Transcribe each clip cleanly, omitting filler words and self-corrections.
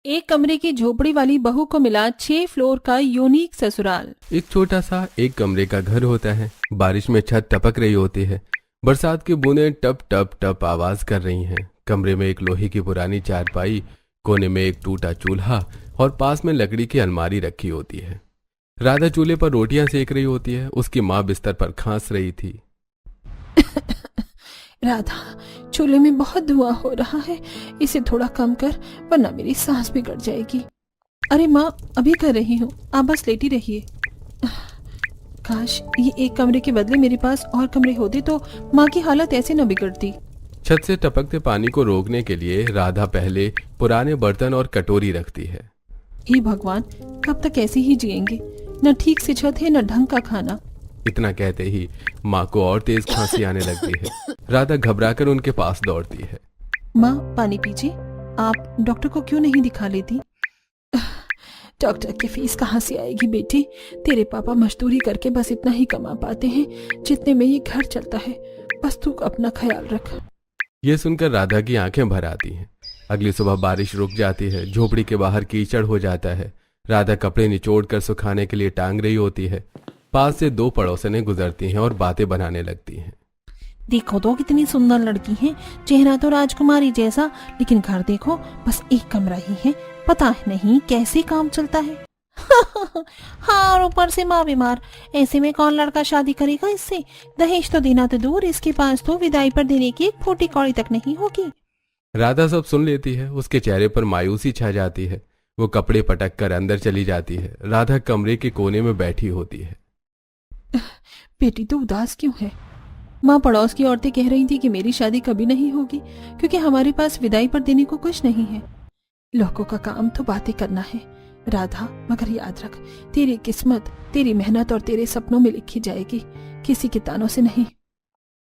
एक कमरे की झोपड़ी वाली बहू को मिला 6 फ्लोर का यूनिक ससुराल। एक छोटा सा एक कमरे का घर होता है। बारिश में छत टपक रही होती है। बरसात की बूंदें टप टप टप आवाज कर रही हैं। कमरे में एक लोहे की पुरानी चारपाई, कोने में एक टूटा चूल्हा और पास में लकड़ी की अलमारी रखी होती है। राधा चूल्हे पर रोटियां सेक रही होती है। उसकी माँ बिस्तर पर खांस रही थी। राधा, चूल्हे में बहुत धुआं हो रहा है, इसे थोड़ा कम कर वरना मेरी सांस बिगड़ जाएगी। अरे माँ, अभी कर रही हूँ, आप बस लेटी रहिए। काश ये एक कमरे के बदले मेरे पास और कमरे होते तो माँ की हालत ऐसे न बिगड़ती। छत से टपकते पानी को रोकने के लिए राधा पहले पुराने बर्तन और कटोरी रखती है। हे भगवान, कब तक ऐसे ही जिएंगे? न ठीक से छत है, न ढंग का खाना। इतना कहते ही माँ को और तेज खांसी आने लगती है। राधा घबराकर उनके पास दौड़ती है। माँ, पानी पीजिए। आप डॉक्टर को क्यों नहीं दिखा लेती? डॉक्टर की फीस कहाँ से आएगी बेटी? तेरे पापा मजदूरी करके बस इतना ही कमा पाते हैं जितने में ये घर चलता है। बस तू अपना ख्याल रख। ये सुनकर राधा की आंखें भर आती हैं। अगली सुबह बारिश रुक जाती है। झोपड़ी के बाहर कीचड़ हो जाता है। राधा कपड़े निचोड़ कर सुखाने के लिए टांग रही होती है। पास से 2 पड़ोसनें गुजरती हैं और बातें बनाने लगती हैं। देखो तो कितनी सुंदर लड़की है, चेहरा तो राजकुमारी जैसा, लेकिन घर देखो बस एक कमरा ही है। पता नहीं कैसे काम चलता है। हाँ, और ऊपर से माँ बीमार। ऐसे में कौन लड़का शादी करेगा इससे? दहेज तो देना तो दूर, इसके पास तो विदाई पर देने की एक फूटी कौड़ी तक नहीं होगी। राधा सब सुन लेती है। उसके चेहरे पर मायूसी छा जाती है। वो कपड़े पटक कर अंदर चली जाती है। राधा कमरे के कोने में बैठी होती है। बेटी तो उदास क्यों है? माँ, पड़ोस की औरतें कह रही थी कि मेरी शादी कभी नहीं होगी क्योंकि हमारे पास विदाई पर देने को कुछ नहीं है। लोगों का काम तो बातें करना है राधा, मगर याद रख, तेरी किस्मत, तेरी मेहनत और तेरे सपनों में लिखी जाएगी, किसी के तानों से नहीं।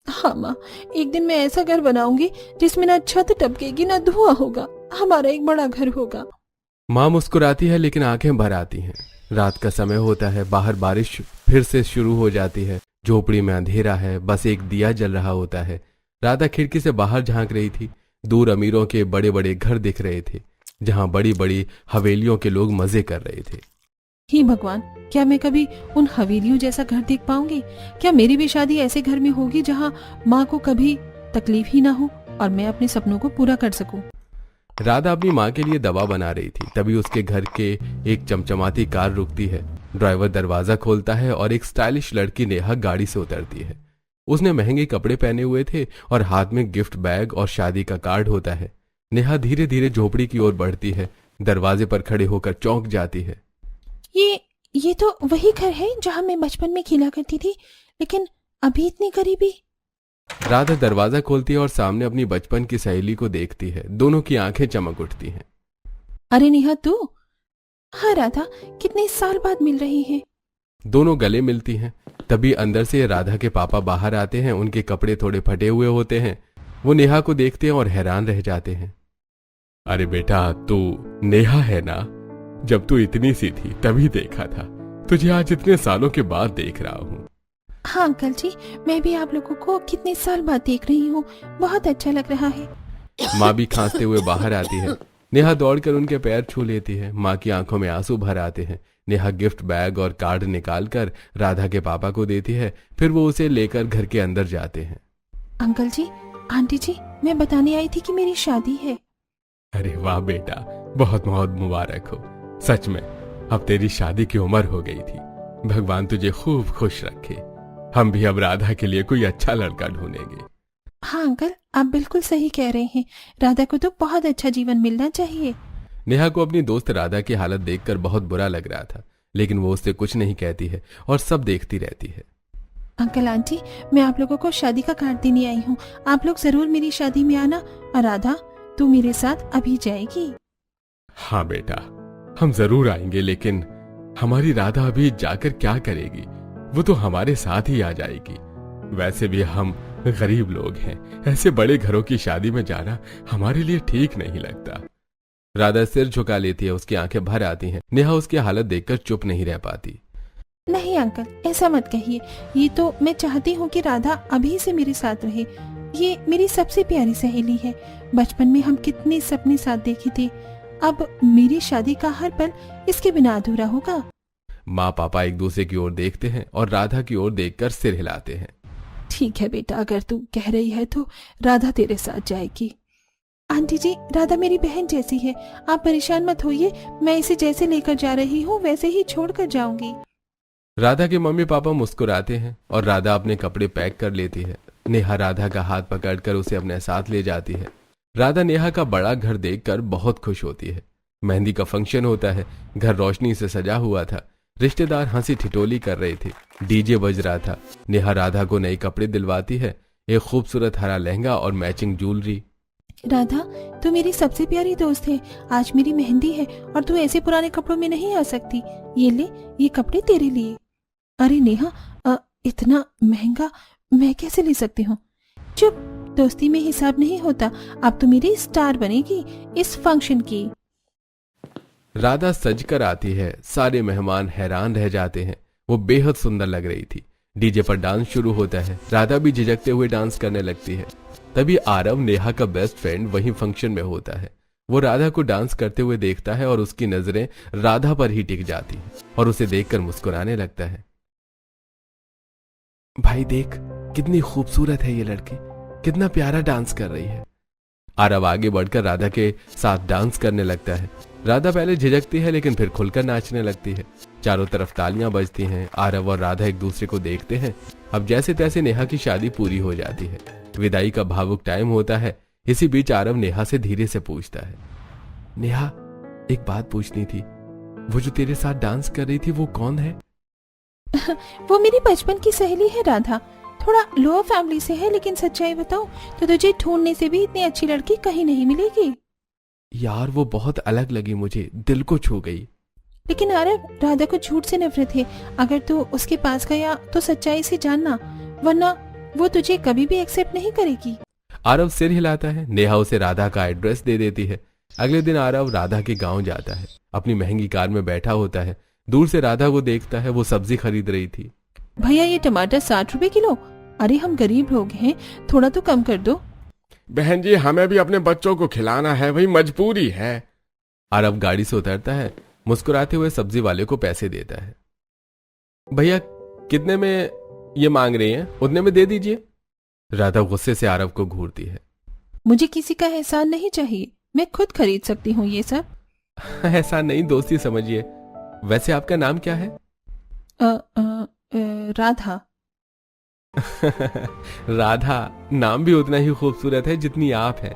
हाँ माँ, एक दिन मैं ऐसा घर बनाऊंगी जिसमें न छत टपकेगी न धुआं होगा। हमारा एक बड़ा घर होगा। माँ मुस्कुराती है लेकिन आंखें भर आती हैं। रात का समय होता है। बाहर बारिश फिर से शुरू हो जाती है। झोपड़ी में अंधेरा है। बस एक दिया जल रहा होता है। राधा खिड़की से बाहर झांक रही थी। दूर अमीरों के बड़े बड़े घर दिख रहे थे, जहां बड़ी बड़ी हवेलियों के लोग मजे कर रहे थे। हे भगवान, क्या मैं कभी उन हवेलियों जैसा घर देख पाऊंगी? क्या मेरी भी शादी ऐसे घर में होगी जहां माँ को कभी तकलीफ ही ना हो और मैं अपने सपनों को पूरा कर सकूं? राधा अपनी माँ के लिए दवा बना रही थी। तभी उसके घर के एक चमचमाती कार रुकती है। ड्राइवर दरवाजा खोलता है और एक स्टाइलिश लड़की नेहा गाड़ी से उतरती है। उसने महंगे कपड़े पहने हुए थे और हाथ में गिफ्ट बैग और शादी का कार्ड होता है। नेहा धीरे धीरे झोपड़ी की ओर बढ़ती है। दरवाजे पर खड़े होकर चौंक जाती है। ये तो वही घर है जहां मैं बचपन में खेला करती थी, लेकिन अभी इतनी करीबी। राधा दरवाजा खोलती है और सामने अपनी बचपन की सहेली को देखती है। दोनों की आंखें चमक उठती हैं। अरे नेहा, तू? हाँ राधा, कितने साल बाद मिल रही है। दोनों गले मिलती हैं। तभी अंदर से राधा के पापा बाहर आते हैं। उनके कपड़े थोड़े फटे हुए होते हैं। वो नेहा को देखते हैं और हैरान रह जाते हैं। अरे बेटा, तू नेहा है ना? जब तू इतनी सी थी तभी देखा था। तुझे आज इतने सालों के बाद देख रहा हूँ। हाँ अंकल जी, मैं भी आप लोगों को कितने साल बाद देख रही हूँ। बहुत अच्छा लग रहा है। माँ भी खांसते हुए बाहर आती है। नेहा दौड़कर उनके पैर छू लेती है। माँ की आंखों में आंसू भर आते हैं। नेहा गिफ्ट बैग और कार्ड निकालकर राधा के पापा को देती है। फिर वो उसे लेकर घर के अंदर जाते हैं। अंकल जी, आंटी जी, मैं बताने आई थी कि मेरी शादी है। अरे वाह बेटा, बहुत बहुत मुबारक हो। सच में अब तेरी शादी की उम्र हो गई थी। भगवान तुझे खूब खुश रखे। हम भी अब राधा के लिए कोई अच्छा लड़का ढूंढेंगे। हाँ अंकल, आप बिल्कुल सही कह रहे हैं। राधा को तो बहुत अच्छा जीवन मिलना चाहिए। नेहा को अपनी दोस्त राधा की हालत देखकर बहुत बुरा लग रहा था, लेकिन वो उससे कुछ नहीं कहती है और सब देखती रहती है। अंकल आंटी, मैं आप लोगों को शादी का कार्ड देने आई हूँ। आप लोग जरूर मेरी शादी में आना। और राधा, तू मेरे साथ अभी जाएगी? हाँ बेटा, हम जरूर आएंगे, लेकिन हमारी राधा अभी जाकर क्या करेगी? वो तो हमारे साथ ही आ जाएगी। वैसे भी हम गरीब लोग हैं। ऐसे बड़े घरों की शादी में जाना हमारे लिए ठीक नहीं लगता। राधा सिर झुका लेती है। उसकी आंखें भर आती हैं। नेहा उसकी हालत देखकर चुप नहीं रह पाती। नहीं अंकल, ऐसा मत कहिए। ये तो मैं चाहती हूँ कि राधा अभी से मेरे साथ रहे। ये मेरी सबसे प्यारी सहेली है। बचपन में हम कितने सपने साथ देखे थे। अब मेरी शादी का हर पल इसके बिना अधूरा होगा। माँ पापा एक दूसरे की ओर देखते हैं और राधा की ओर देखकर सिर हिलाते हैं। ठीक है बेटा, अगर तू कह रही है तो राधा तेरे साथ जाएगी। आंटी जी, राधा मेरी बहन जैसी है, आप परेशान मत होइए, मैं इसे जैसे लेकर जा रही हूँ वैसे ही छोड़कर जाऊंगी। राधा के मम्मी पापा मुस्कुराते हैं और राधा अपने कपड़े पैक कर लेती है। नेहा राधा का हाथ पकड़कर उसे अपने साथ ले जाती है। राधा नेहा का बड़ा घर देखकर बहुत खुश होती है। मेहंदी का फंक्शन होता है, घर रोशनी से सजा हुआ था, रिश्तेदार हंसी ठिठोली कर रहे थे, डीजे बज रहा था। नेहा राधा को नए कपड़े दिलवाती है, एक खूबसूरत हरा लहंगा और मैचिंग ज्वेलरी। राधा, तू मेरी सबसे प्यारी दोस्त है, आज मेरी मेहंदी है और तू ऐसे पुराने कपड़ों में नहीं आ सकती। ये ले, ये कपड़े तेरे लिए। अरे नेहा, इतना महंगा मैं कैसे ले सकती हूँ? चुप, दोस्ती में हिसाब नहीं होता। अब तो मेरी स्टार बनेगी इस फंक्शन की। राधा सजकर आती है, सारे मेहमान हैरान रह जाते हैं। वो बेहद सुंदर लग रही थी। डीजे पर डांस शुरू होता है, राधा भी झिझकते हुए डांस करने लगती है। तभी आरव, नेहा का बेस्ट फ्रेंड, वहीं फंक्शन में होता है। वो राधा को डांस करते हुए देखता है और उसकी नजरें राधा पर ही टिक जाती हैं और उसे देखकर मुस्कुराने लगता है। भाई देख, कितनी खूबसूरत है ये लड़की, कितना प्यारा डांस कर रही है। आरव आगे बढ़कर राधा के साथ डांस करने लगता है। राधा पहले झिझकती है लेकिन फिर खुलकर नाचने लगती है। चारों तरफ तालियां बजती हैं। आरव और राधा एक दूसरे को देखते हैं। अब जैसे तैसे नेहा की शादी पूरी हो जाती है। विदाई का भावुक टाइम होता है। इसी बीच आरव नेहा से धीरे से पूछता है, नेहा, एक बात पूछनी थी, वो जो तेरे साथ डांस कर रही थी वो कौन है? वो मेरी बचपन की सहेली है राधा, थोड़ा लोअर फैमिली से है, लेकिन सच्चाई बताऊं तो तुझे ढूंढने से भी इतनी अच्छी लड़की कहीं नहीं मिलेगी। यार वो बहुत अलग लगी मुझे, दिल को छू गई। लेकिन आरव, राधा को झूठ से नफरत है। अगर तू उसके पास गया तो सच्चाई से जानना, वरना वो तुझे कभी भी एक्सेप्ट नहीं करेगी। आरव सिर हिलाता है। नेहा उसे राधा का एड्रेस दे देती है। अगले दिन आरव राधा के गांव जाता है। अपनी महंगी कार में बैठा होता है। दूर से राधा को देखता है, वो सब्जी खरीद रही थी। भैया, ये टमाटर 60 रुपए किलो। अरे हम गरीब लोग हैं, थोड़ा तो कम कर दो। बहन जी, हमें भी अपने बच्चों को खिलाना है, वही मजबूरी है। आरव गाड़ी से उतरता है, मुस्कुराते हुए सब्जी वाले को पैसे देता है। भैया, कितने में ये मांग रही हैं? उतने में दे दीजिए। राधा गुस्से से आरव को घूरती है। मुझे किसी का एहसान नहीं चाहिए, मैं खुद खरीद सकती हूँ ये सब। ऐसा नहीं, दोस्ती समझिए। वैसे आपका नाम क्या है? राधा। राधा नाम भी उतना ही खूबसूरत है जितनी आप है।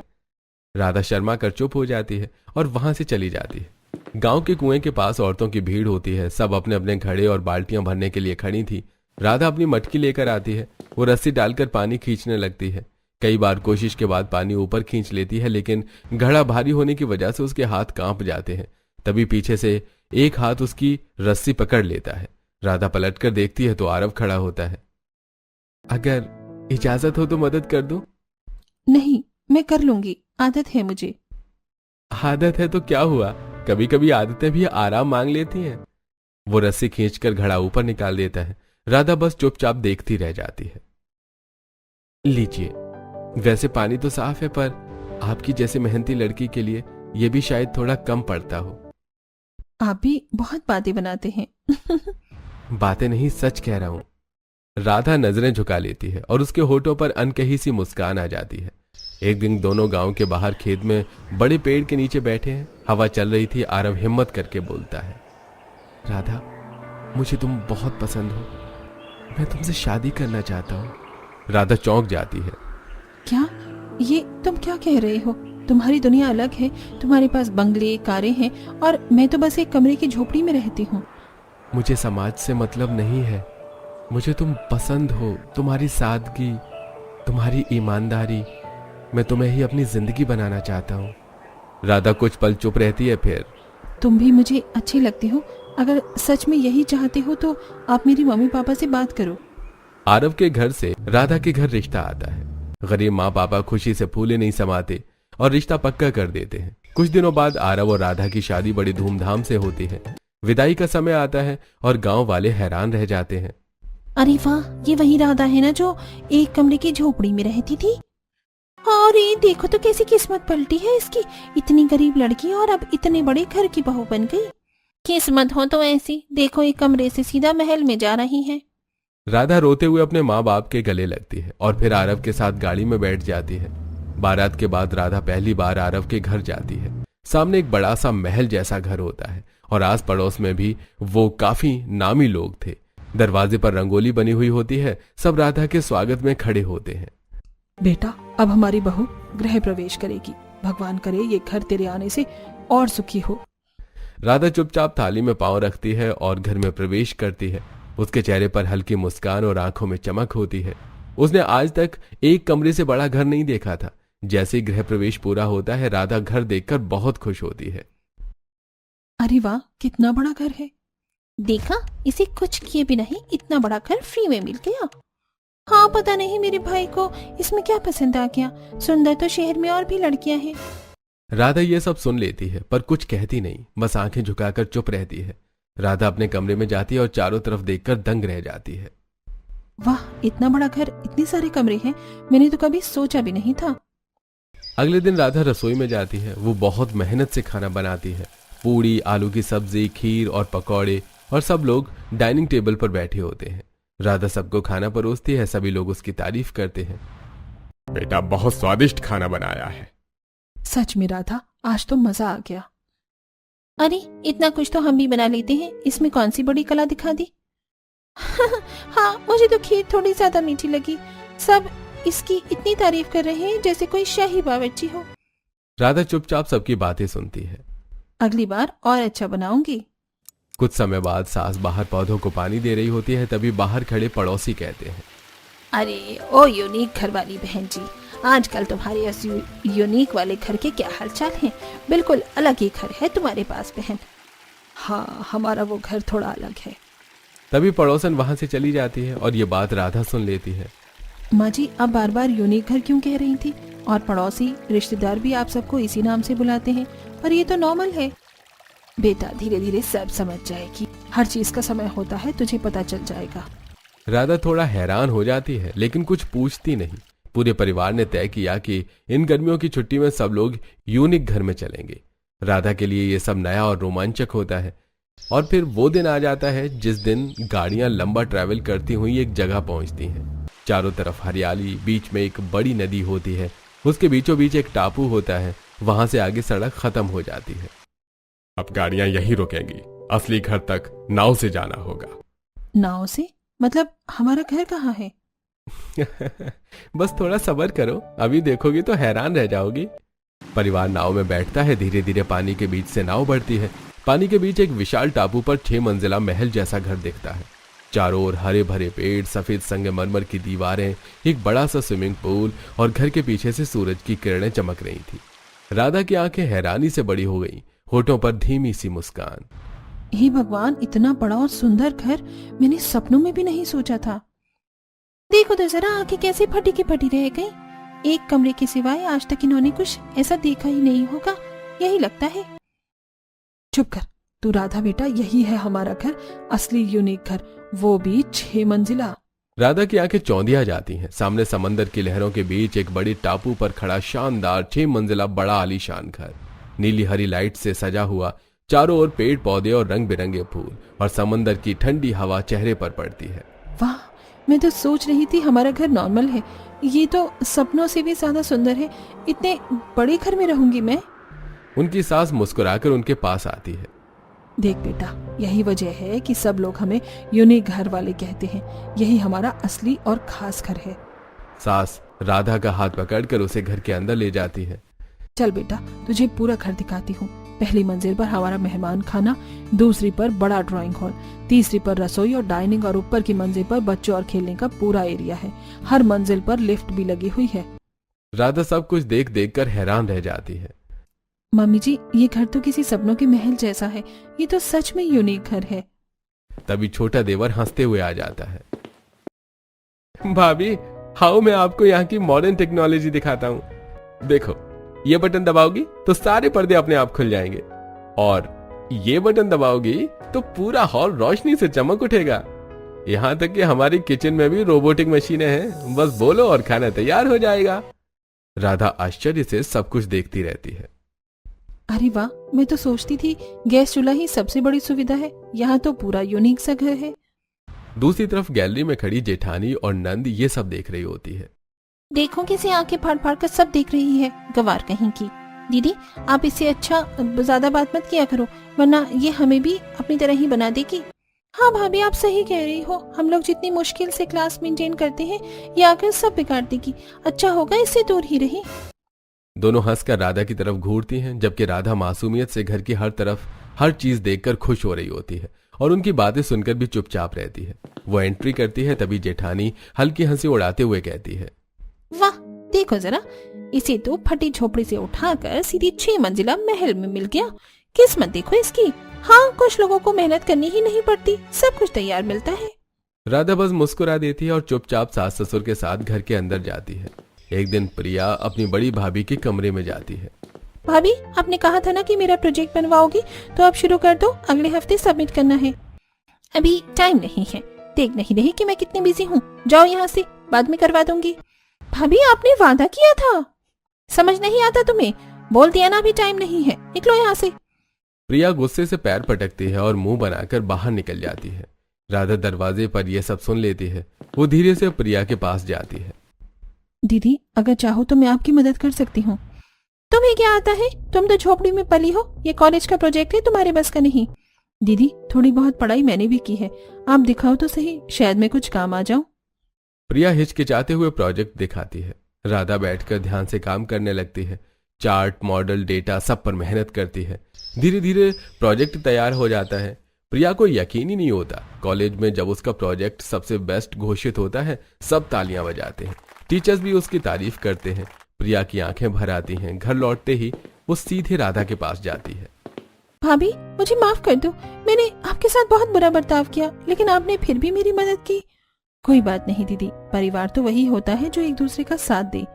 राधा शर्मा कर चुप हो जाती है और वहां से चली जाती है। गांव के कुएं के पास औरतों की भीड़ होती है। सब अपने अपने घड़े और बाल्टियां भरने के लिए खड़ी थी। राधा अपनी मटकी लेकर आती है। वो रस्सी डालकर पानी खींचने लगती है। कई बार कोशिश के बाद पानी ऊपर खींच लेती है, लेकिन घड़ा भारी होने की वजह से उसके हाथ कांप जाते हैं। तभी पीछे से एक हाथ उसकी रस्सी पकड़ लेता है। राधा पलटकर देखती है तो आरव खड़ा होता है। अगर इजाजत हो तो मदद कर दो। नहीं, मैं कर लूंगी, आदत है मुझे। आदत है तो क्या हुआ, कभी कभी आदतें भी आराम मांग लेती हैं। वो रस्सी खींचकर घड़ा ऊपर निकाल देता है। राधा बस चुपचाप देखती रह जाती है। लीजिए, वैसे पानी तो साफ है, पर आपकी जैसे मेहनती लड़की के लिए यह भी शायद थोड़ा कम पड़ता हो। आप भी बहुत बातें बनाते हैं। बातें नहीं, सच कह रहा हूं। राधा नजरें झुका लेती है और उसके होठों पर अनकही सी मुस्कान आ जाती है। एक दिन दोनों गांव के बाहर खेत में बड़े पेड़ के नीचे बैठे हैं। हवा चल रही थी। आरव हिम्मत करके बोलता है, राधा, मुझे तुम बहुत पसंद हो, मैं तुमसे शादी करना चाहता हूं। राधा चौंक जाती है। क्या? ये तुम क्या कह रहे हो? तुम्हारी दुनिया अलग है, तुम्हारे पास बंगले, कारें हैं, और मैं तो बस एक कमरे की झोपड़ी में रहती हूँ। मुझे समाज से मतलब नहीं है, मुझे तुम पसंद हो, तुम्हारी सादगी, तुम्हारी ईमानदारी, मैं तुम्हें ही अपनी जिंदगी बनाना चाहता हूँ। राधा कुछ पल चुप रहती है, फिर, तुम भी मुझे अच्छी लगती हो, अगर सच में यही चाहते हो तो आप मेरी मम्मी पापा से बात करो। आरव के घर से राधा के घर रिश्ता आता है। गरीब माँ पापा खुशी से फूले नहीं समाते और रिश्ता पक्का कर देते हैं। कुछ दिनों बाद आरव और राधा की शादी बड़ी धूमधाम से होती है। विदाई का समय आता है और गांव वाले हैरान रह जाते हैं। अरे वाह, ये वही राधा है ना जो एक कमरे की झोपड़ी में रहती थी? और ये देखो तो कैसी किस्मत पलटी है इसकी, इतनी गरीब लड़की और अब इतने बड़े घर की बहू बन गई। किस्मत हो तो ऐसी, देखो एक कमरे से सीधा महल में जा रही है। राधा रोते हुए अपने माँ बाप के गले लगती है और फिर आरव के साथ गाड़ी में बैठ जाती है। बारात के बाद राधा पहली बार आरव के घर जाती है। सामने एक बड़ा सा महल जैसा घर होता है और आस पड़ोस में भी वो काफी नामी लोग थे। दरवाजे पर रंगोली बनी हुई होती है। सब राधा के स्वागत में खड़े होते हैं। बेटा, अब हमारी बहू गृह प्रवेश करेगी, भगवान करे ये घर तेरे आने से और सुखी हो। राधा चुपचाप थाली में पांव रखती है और घर में प्रवेश करती है। उसके चेहरे पर हल्की मुस्कान और आंखों में चमक होती है। उसने आज तक एक कमरे से बड़ा घर नहीं देखा था। जैसे ही गृह प्रवेश पूरा होता है, राधा घर देखकर बहुत खुश होती है। अरे वाह, कितना बड़ा घर है। देखा, इसे कुछ किए भी नहीं इतना बड़ा घर फ्री में मिल गया। हाँ, पता नहीं मेरे भाई को इसमें क्या पसंद आ गया। सुंदर तो शहर में और भी लड़कियां हैं। राधा ये सब सुन लेती है पर कुछ कहती नहीं, बस आंखें झुकाकर चुप रहती है। राधा अपने कमरे में जाती है और चारों तरफ देखकर दंग रह जाती है। वाह, इतना बड़ा घर, इतने सारे कमरे हैं, मैंने तो कभी सोचा भी नहीं था। अगले दिन राधा रसोई में जाती है। वो बहुत मेहनत से खाना बनाती है। पूड़ी, आलू की सब्जी, खीर और पकौड़े, और सब लोग डाइनिंग टेबल पर बैठे होते हैं। राधा सबको खाना परोसती है। सभी लोग उसकी तारीफ करते हैं। बेटा, बहुत स्वादिष्ट खाना बनाया है। सच में राधा, आज तो मजा आ गया। अरे, इतना कुछ तो हम भी बना लेते हैं, इसमें कौन सी बड़ी कला दिखा दी। हाँ, मुझे तो खीर थोड़ी ज्यादा मीठी लगी। सब इसकी इतनी तारीफ कर रहे हैं जैसे कोई शाही बावर्ची हो। राधा चुपचाप सबकी बातें सुनती है। अगली बार और अच्छा बनाऊंगी। कुछ समय बाद सास बाहर पौधों को पानी दे रही होती है। तभी बाहर खड़े पड़ोसी कहते हैं, अरे ओ यूनिक घर वाली बहन जी, आजकल तुम्हारे इस यूनिक वाले घर के क्या हालचाल हैं। बिल्कुल अलग ही घर है तुम्हारे पास बहन। हाँ, हमारा वो घर थोड़ा अलग है। तभी पड़ोसन वहां से चली जाती है और ये बात राधा सुन लेती है। माँ जी, अब बार बार यूनिक घर क्यों कह रही थी? और पड़ोसी रिश्तेदार भी आप सबको इसी नाम से बुलाते हैं, पर ये तो नॉर्मल है। बेटा, धीरे धीरे सब समझ जाएगी। हर चीज का समय होता है, तुझे पता चल जाएगा। राधा थोड़ा हैरान हो जाती है लेकिन कुछ पूछती नहीं। पूरे परिवार ने तय किया कि इन गर्मियों की छुट्टी में सब लोग यूनिक घर में चलेंगे। राधा के लिए ये सब नया और रोमांचक होता है। और फिर वो दिन आ जाता है जिस दिन गाड़ियां लंबा ट्रैवल करती हुई एक जगह पहुंचती हैं। चारों तरफ हरियाली, बीच में एक बड़ी नदी होती है। उसके बीचों बीच एक टापू होता है। वहां से आगे सड़क खत्म हो जाती है। अब गाड़ियां यहीं रुकेंगी। असली घर तक नाव से जाना होगा। नाव से? मतलब हमारा घर कहाँ है? बस थोड़ा सब्र करो, अभी देखोगी तो हैरान रह जाओगी। परिवार नाव में बैठता है। धीरे धीरे पानी के बीच से नाव बढ़ती है। पानी के बीच एक विशाल टापू पर 6 मंजिला महल जैसा घर दिखता है। चारों ओर हरे भरे पेड़, सफेद संगमरमर की दीवारें, एक बड़ा सा स्विमिंग पूल और घर के पीछे से सूरज की किरणें चमक रही थी। राधा की आंखें हैरानी से बड़ी हो गईं, होठों पर धीमी सी मुस्कान। हे भगवान, इतना बड़ा और सुंदर घर मैंने सपनों में भी नहीं सोचा था। देखो तो जरा, आंखें कैसे फटी की फटी रह गई। एक कमरे के सिवाय आज तक इन्होंने कुछ ऐसा देखा ही नहीं होगा, यही लगता है। चुप कर तू राधा बेटा, यही है हमारा घर, असली यूनिक घर, वो भी 6 मंजिला। राधा की आंखें चौंधिया जाती हैं। सामने समंदर की लहरों के बीच एक बड़ी टापू पर खड़ा शानदार 6 मंजिला बड़ा आलीशान घर, नीली हरी लाइट से सजा हुआ। चारों ओर पेड़ पौधे और रंग बिरंगे फूल और समंदर की ठंडी हवा चेहरे पर पड़ती है। वाह, मैं तो सोच रही थी हमारा घर नॉर्मल है, ये तो सपनों से भी ज्यादा सुंदर है। इतने बड़े घर में रहूंगी मैं। उनकी सास मुस्कुराकर उनके पास आती है। देख बेटा, यही वजह है कि सब लोग हमें यूनिक घर वाले कहते हैं। यही हमारा असली और खास घर है। सास राधा का हाथ पकड़कर उसे घर के अंदर ले जाती है। चल बेटा, तुझे पूरा घर दिखाती हूँ। पहली मंजिल पर हमारा मेहमान खाना, दूसरी पर बड़ा ड्राइंग हॉल, तीसरी पर रसोई और डाइनिंग, और ऊपर की मंजिल पर बच्चों और खेलने का पूरा एरिया है। हर मंजिल पर लिफ्ट भी लगी हुई है। राधा सब कुछ देख देख कर हैरान रह जाती है। मम्मी जी, ये घर तो किसी सपनों के महल जैसा है। ये तो सच में यूनिक घर है। तभी छोटा देवर हंसते हुए आ जाता है। भाभी, हाउ मैं आपको यहाँ की मॉडर्न टेक्नोलॉजी दिखाता हूँ। देखो, ये बटन दबाओगी तो सारे पर्दे अपने आप खुल जाएंगे, और ये बटन दबाओगी तो पूरा हॉल रोशनी से चमक उठेगा। यहाँ तक कि हमारी किचन में भी रोबोटिक मशीनें हैं। बस बोलो और खाना तैयार हो जाएगा। राधा आश्चर्य से सब कुछ देखती रहती है। अरे वाह, मैं तो सोचती थी गैस चूल्हा ही सबसे बड़ी सुविधा है। यहाँ तो पूरा यूनिक सा घर है। दूसरी तरफ गैलरी में खड़ी जेठानी और नंद ये सब देख रही होती है। देखो कैसे आंखें फाड़ फाड़ कर सब देख रही है, गवार कहीं की। दीदी आप इससे अच्छा ज्यादा बात मत किया करो, वरना ये हमें भी अपनी तरह ही बना देगी। हाँ भाभी आप सही कह रही हो, हम लोग जितनी मुश्किल से क्लास मेंटेन करते हैं ये आकर सब बिगाड़ देगी। अच्छा होगा इससे दूर ही रही। दोनों हंसकर राधा की तरफ घूरती हैं, जबकि राधा मासूमियत से घर की हर तरफ हर चीज देखकर खुश हो रही होती है और उनकी बातें सुनकर भी चुपचाप रहती है। वो एंट्री करती है, तभी जेठानी हल्की हंसी उड़ाते हुए कहती है, वाह देखो जरा, इसे तो फटी झोपड़ी से उठाकर सीधी 6 मंजिला महल में मिल गया। किस्मत देखो इसकी। हाँ, कुछ लोगों को मेहनत करनी ही नहीं पड़ती, सब कुछ तैयार मिलता है। राधा बस मुस्कुरा देती है और चुपचाप सास ससुर के साथ घर के अंदर जाती है। एक दिन प्रिया अपनी बड़ी भाभी के कमरे में जाती है। भाभी आपने कहा था ना कि मेरा प्रोजेक्ट बनवाओगी, तो अब शुरू कर दो, अगले हफ्ते सबमिट करना है। अभी टाइम नहीं है, देख नहीं रही कि मैं कितनी बिजी हूँ। जाओ यहाँ से, बाद में करवा दूंगी। भाभी आपने वादा किया था, समझ नहीं आता तुम्हें? बोल दिया ना, अभी टाइम नहीं है, निकलो यहाँ से। प्रिया गुस्से से पैर पटकती है और मुंह बनाकर बाहर निकल जाती है। राधा दरवाजे पर यह सब सुन लेती है। वो धीरे से प्रिया के पास जाती है। दीदी अगर चाहो तो मैं आपकी मदद कर सकती हूँ। तुम्हें क्या आता है, तुम तो झोपड़ी में पली हो, ये कॉलेज का प्रोजेक्ट है, तुम्हारे बस का नहीं। दीदी थोड़ी बहुत पढ़ाई मैंने भी की है, आप दिखाओ तो सही, शायद मैं कुछ काम आ जाऊं। प्रिया हिचकिचाते हुए प्रोजेक्ट दिखाती है। राधा बैठकर ध्यान से काम करने लगती है। चार्ट, मॉडल, डेटा सब पर मेहनत करती है। धीरे धीरे प्रोजेक्ट तैयार हो जाता है। प्रिया को यकीन ही नहीं होता, कॉलेज में जब उसका प्रोजेक्ट सबसे बेस्ट घोषित होता है सब तालियां बजाते हैं, टीचर्स भी उसकी तारीफ करते हैं। प्रिया की आंखें भर आती हैं। घर लौटते ही वो सीधे राधा के पास जाती है। भाभी मुझे माफ कर दो, मैंने आपके साथ बहुत बुरा बर्ताव किया, लेकिन आपने फिर भी मेरी मदद की। कोई बात नहीं दीदी, परिवार तो वही होता है जो एक दूसरे का साथ दे।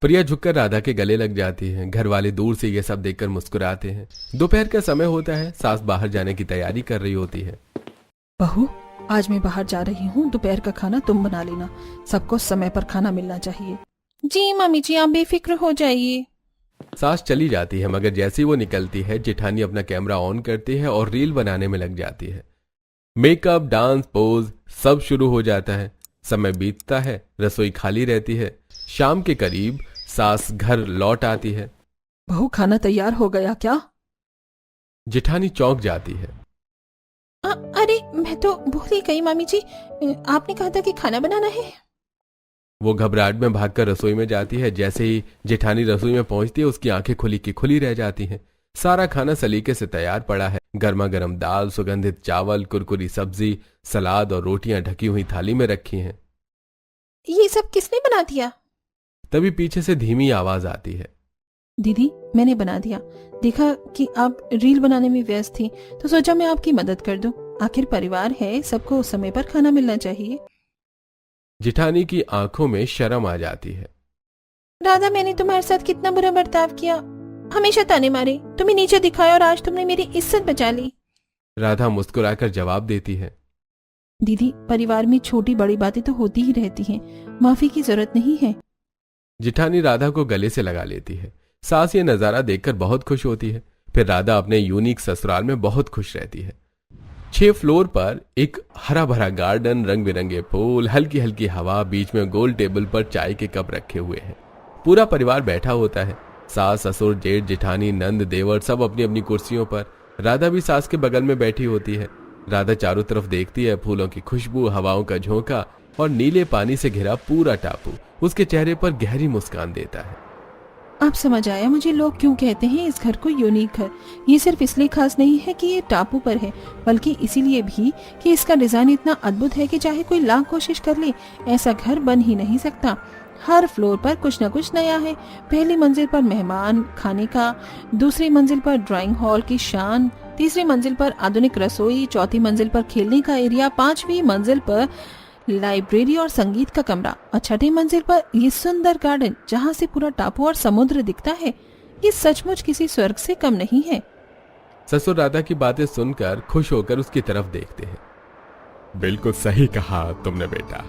प्रिया झुककर राधा के गले लग जाती है। घर वाले दूर से ये सब देखकर मुस्कुराते हैं। दोपहर का समय होता है। सास बाहर जाने की तैयारी कर रही होती है। बहू आज मैं बाहर जा रही हूँ, दोपहर का खाना तुम बना लेना, सबको समय पर खाना मिलना चाहिए। जी मम्मी जी, आप बेफिक्र हो जाइए। सास चली जाती है, मगर जैसे ही वो निकलती है जेठानी अपना कैमरा ऑन करती है और रील बनाने में लग जाती है। मेकअप, डांस, पोज सब शुरू हो जाता है। समय बीतता है, रसोई खाली रहती है। शाम के करीब सास घर लौट आती है। बहू खाना तैयार हो गया क्या? जेठानी चौंक जाती है। अरे मैं तो भूल ही गई मामी जी, आपने कहा था कि खाना बनाना है। वो घबराहट में भागकर रसोई में जाती है। जैसे ही जेठानी रसोई में पहुंचती है उसकी आंखें खुली की खुली रह जाती हैं। सारा खाना सलीके से तैयार पड़ा है। गर्मा गर्म दाल, सुगंधित चावल, कुरकुरी सब्जी, सलाद और रोटियां ढकी हुई थाली में रखी हैं। ये सब किसने बना दिया? तभी पीछे से धीमी आवाज आती है। दीदी मैंने बना दिया, देखा कि आप रील बनाने में व्यस्त थी तो सोचा मैं आपकी मदद कर दूं। आखिर परिवार है, सबको समय पर खाना मिलना चाहिए। जेठानी की आंखों में शर्म आ जाती है। राधा मैंने तुम्हारे साथ कितना बुरा बर्ताव किया, हमेशा ताने मारे, तुम्हें नीचे दिखाया और आज तुमने मेरी इज्जत बचा ली। राधा मुस्कुराकर जवाब देती है। दीदी परिवार में छोटी बड़ी बातें तो होती ही रहती हैं, माफी की जरूरत नहीं है। जेठानी राधा को गले से लगा लेती है। सास ये नजारा देखकर बहुत खुश होती है। फिर राधा अपने यूनिक ससुराल में बहुत खुश रहती है। 6 फ्लोर पर एक हरा भरा गार्डन, रंग बिरंगे फूल, हल्की हल्की हवा, बीच में गोल टेबल पर चाय के कप रखे हुए हैं। पूरा परिवार बैठा होता है। सास, ससुर, जेठ, जेठानी, नंद, देवर सब अपनी अपनी कुर्सियों पर। राधा भी सास के बगल में बैठी होती है। राधा चारों तरफ देखती है। फूलों की खुशबू, हवाओं का झोंका और नीले पानी से घिरा पूरा टापू उसके चेहरे पर गहरी मुस्कान देता है। अब समझ आया मुझे लोग क्यों कहते हैं इस घर को यूनिक घर। ये सिर्फ इसलिए खास नहीं है कि ये टापू पर है, बल्कि इसीलिए भी कि इसका डिजाइन इतना अद्भुत है कि चाहे कोई लाख कोशिश कर ले ऐसा घर बन ही नहीं सकता। हर फ्लोर पर कुछ न कुछ नया है। पहली मंजिल पर मेहमान खाने का, दूसरी मंजिल पर ड्राइंग हॉल की शान, तीसरी मंजिल पर आधुनिक रसोई, चौथी मंजिल पर खेलने का एरिया, पांचवी मंजिल पर लाइब्रेरी और संगीत का कमरा और छठी मंजिल पर ये सुंदर गार्डन जहाँ से पूरा टापू और समुद्र दिखता है। ये सचमुच किसी स्वर्ग से कम नहीं है। ससुर राधा की बातें सुनकर खुश होकर उसकी तरफ देखते हैं। बिल्कुल सही कहा तुमने बेटा,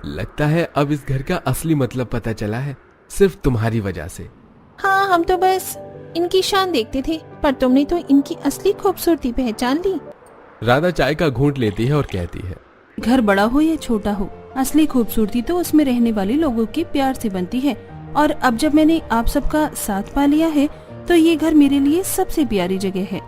लगता है अब इस घर का असली मतलब पता चला है। सिर्फ तुम्हारी वजह से। हाँ, हम तो बस इनकी शान देखते थे, पर तुमने तो इनकी असली खूबसूरती पहचान ली। राधा चाय का घूंट लेती है और कहती है, घर बड़ा हो या छोटा हो, असली खूबसूरती तो उसमें रहने वाले लोगों के प्यार से बनती है। और अब जब मैंने आप सबका साथ पा लिया है, तो ये घर मेरे लिए सबसे प्यारी जगह है।